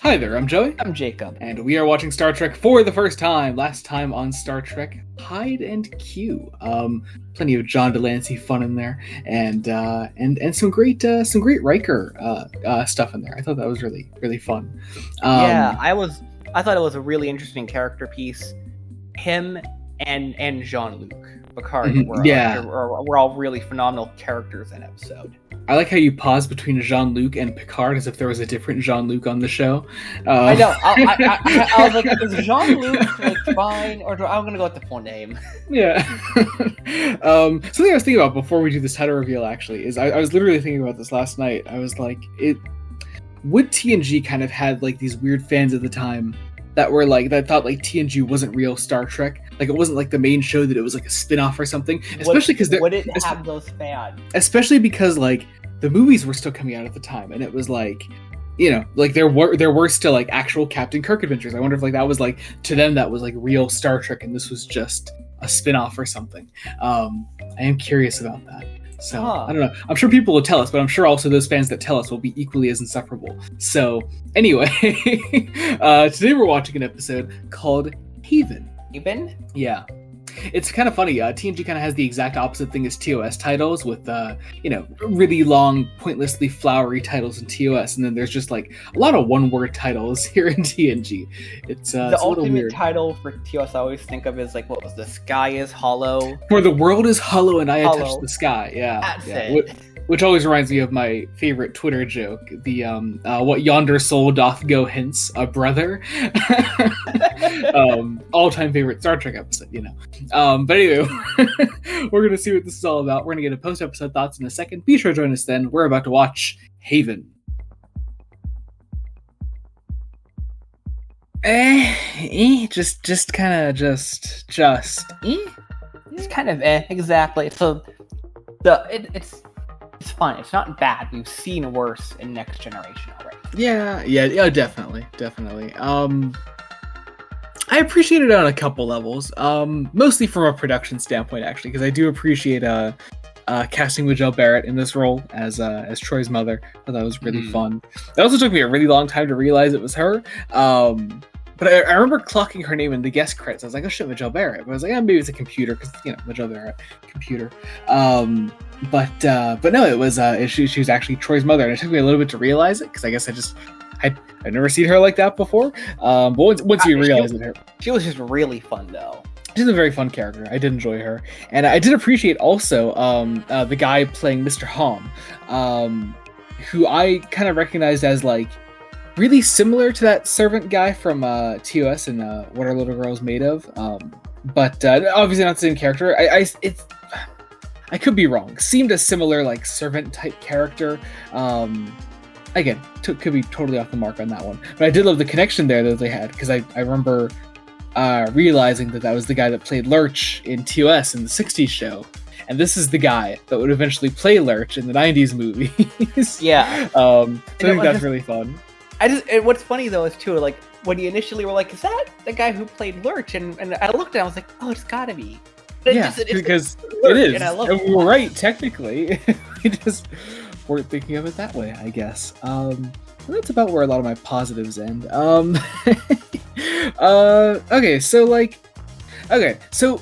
Hi there, I'm Joey. I'm Jacob. And we are watching Star Trek for the first time. Last time on Star Trek, Hide and Q. Plenty of John Delancey fun in there, and some great Riker stuff in there. I thought that was really fun. I thought it was a really interesting character piece. Him and Jean-Luc Picard were all really phenomenal characters in episode. I like how you pause between Jean-Luc and Picard as if there was a different Jean-Luc on the show. I know. I was like, is Jean-Luc fine, or I'm going to go with the full name? Yeah. Something I was thinking about before we do this title reveal, actually, is I was literally thinking about this last night. I was like, would TNG kind of had like these weird fans at the time that were like, that thought like TNG wasn't real Star Trek, like it wasn't like the main show, that it was like a spin-off or something, especially because would it have those fans, especially because like the movies were still coming out at the time, and it was like, you know, like there were still like actual Captain Kirk adventures. I wonder if like that was like, to them that was like real Star Trek and this was just a spin-off or something. I am curious about that. So, I don't know. I'm sure people will tell us, but I'm sure also those fans that tell us will be equally as insufferable. So, anyway, today we're watching an episode called Haven. Haven? Yeah. It's kind of funny. TNG kind of has the exact opposite thing as TOS titles, with really long, pointlessly flowery titles in TOS, and then there's just like a lot of one-word titles here in TNG. It's the ultimate title for TOS I always think of is like, what was the sky is hollow, or the world is hollow and I have touched the sky. Yeah, that's it. Which always reminds me of my favorite Twitter joke, the what yonder soul doth go hence, a brother. All-time favorite Star Trek episode, you know. But anyway, we're going to see what this is all about. We're going to get a post-episode thoughts in a second. Be sure to join us then. We're about to watch Haven. Just kind of It's kind of exactly. So it's fun. It's not bad. We've seen worse in Next Generation already. Yeah, definitely. I appreciate it on a couple levels, mostly from a production standpoint, actually, because I do appreciate casting Majel Barrett in this role as Troy's mother. I thought that was really fun. It also took me a really long time to realize it was her. But I remember clocking her name in the guest credits. I was like, oh shit, Majel Barrett. But I was like, maybe it's a computer, because, you know, Majel Barrett, computer. But no, it was she was actually Troy's mother, and it took me a little bit to realize it, because I guess I'd never seen her like that before. But once you realize it, she was just really fun though. She's a very fun character. I did enjoy her, and I did appreciate also the guy playing Mr. Hom, who I kind of recognized as like really similar to that servant guy from TOS and What Are Little Girls Made Of, but obviously not the same character. I could be wrong. Seemed a similar like servant type character. Again, could be totally off the mark on that one, but I did love the connection there that they had, because I remember realizing that was the guy that played Lurch in TOS in the 60s show, and this is the guy that would eventually play Lurch in the 90s movies. Yeah. So I think that's really fun. What's funny though is too, like when you initially were like, is that the guy who played Lurch? And I looked at it, I was like, oh, it's gotta be. Because it is. And we were right, technically. We just weren't thinking of it that way, I guess. That's about where a lot of my positives end. Okay, so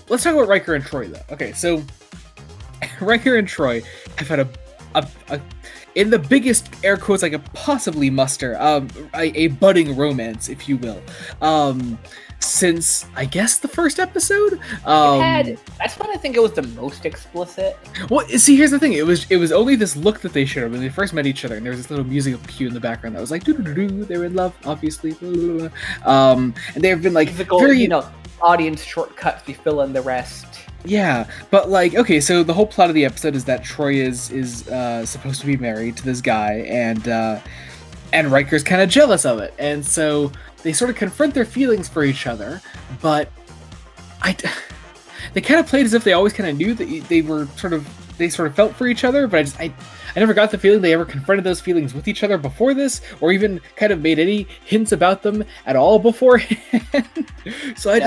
let's talk about Riker and Troy, though. Okay, so Riker and Troy have had a in the biggest air quotes I could possibly muster, a budding romance, if you will, since I guess the first episode. That's when I think it was the most explicit. Well, see, here's the thing: it was only this look that they showed when they first met each other, and there was this little musical cue in the background that was like, doo-doo-doo-doo, they were in love, obviously. And they have been like very, audience shortcuts. We fill in the rest. Yeah, but like, okay, so the whole plot of the episode is that Troy is supposed to be married to this guy, and Riker's kind of jealous of it, and so they sort of confront their feelings for each other, but they kind of played as if they always kind of knew that they sort of felt for each other, but I never got the feeling they ever confronted those feelings with each other before this, or even kind of made any hints about them at all beforehand. So I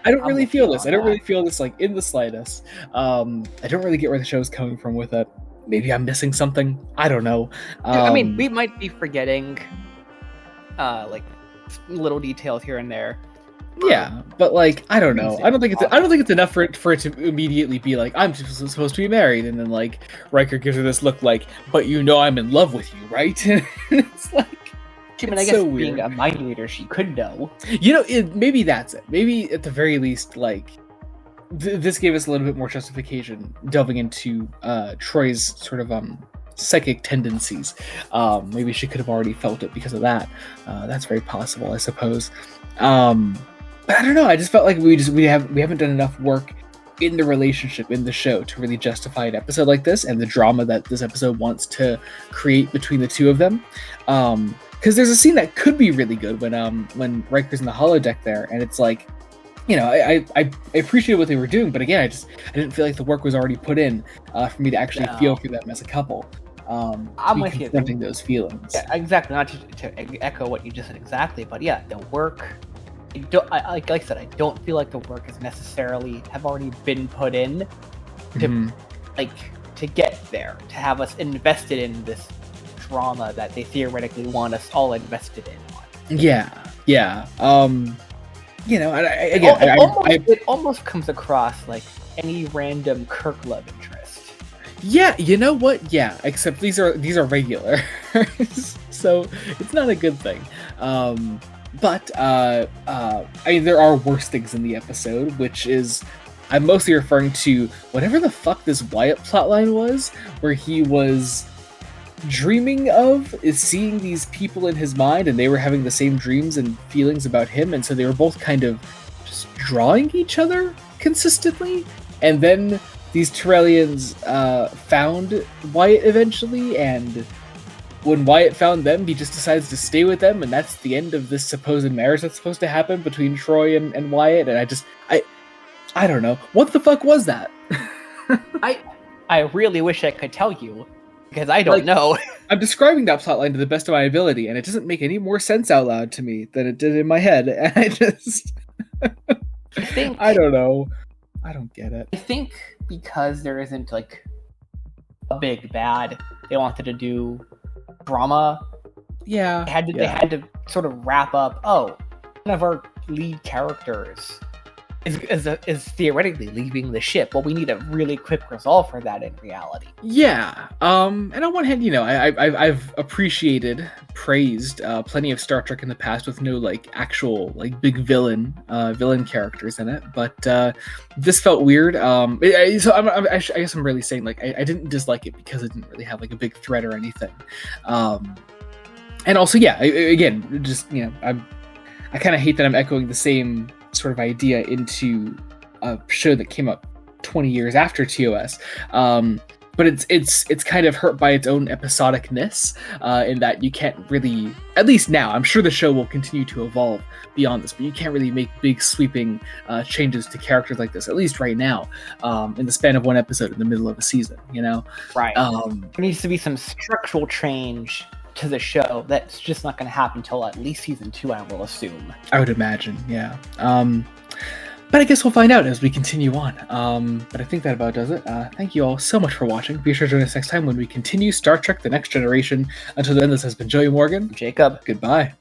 don't really feel this. I don't really feel this like in the slightest. I don't really get where the show's coming from with it. Maybe I'm missing something. I don't know. I mean, we might be forgetting like little details here and there. Yeah, but like I don't know. I don't think it's enough for it to immediately be like I'm supposed to be married, and then like Riker gives her this look like, but you know I'm in love with you, right? And it's like, I mean, I guess being a mind reader, she could know. You know, maybe that's it. Maybe at the very least, like this gave us a little bit more justification delving into Troy's sort of psychic tendencies. Maybe she could have already felt it because of that. That's very possible, I suppose. But I don't know. I just felt like we haven't done enough work in the relationship in the show to really justify an episode like this and the drama that this episode wants to create between the two of them. Because there's a scene that could be really good when Riker's in the holodeck there, and it's like, you know, I appreciate what they were doing, but again, I didn't feel like the work was already put in for me to actually feel for them as a couple. I'm with you. Confronting those feelings. Yeah, exactly. Not to echo what you just said exactly, but yeah, the work. Like I said, I don't feel like the work has necessarily have already been put in to to get there, to have us invested in this drama that they theoretically want us all invested in. Yeah. You know, it almost comes across like any random Kirk love interest. Yeah, you know what? Yeah, except these are regular, so it's not a good thing. But I mean, there are worse things in the episode, which is I'm mostly referring to whatever the fuck this Wyatt plotline was, where he was dreaming of is seeing these people in his mind, and they were having the same dreams and feelings about him, and so they were both kind of just drawing each other consistently, and then these Tyrellians found Wyatt eventually, and when Wyatt found them, he just decides to stay with them, and that's the end of this supposed marriage that's supposed to happen between Troy and Wyatt, and I don't know. What the fuck was that? I really wish I could tell you, because I don't know. I'm describing that plotline to the best of my ability, and it doesn't make any more sense out loud to me than it did in my head, and I just... I don't know. I don't get it. I think because there isn't, like, a big bad, they wanted to do drama. Yeah. They had to sort of wrap up, one of our lead characters is theoretically leaving the ship. Well, we need a really quick resolve for that in reality. Yeah. And on one hand, you know, I've praised plenty of Star Trek in the past with no like actual like big villain characters in it, but this felt weird. I guess I'm really saying like I didn't dislike it because it didn't really have like a big threat or anything. And also, yeah, again, just you know, I kind of hate that I'm echoing the same sort of idea into a show that came out 20 years after TOS, but it's kind of hurt by its own episodicness in that you can't really, at least now, I'm sure the show will continue to evolve beyond this, but you can't really make big sweeping changes to characters like this, at least right now, in the span of one episode in the middle of a season, you know? Right. There needs to be some structural change to the show that's just not going to happen until at least season 2, I will assume. I would imagine, yeah. But I guess we'll find out as we continue on. But I think that about does it. Thank you all so much for watching. Be sure to join us next time when we continue Star Trek The Next Generation. Until then, this has been Joey Morgan. Jacob. Goodbye.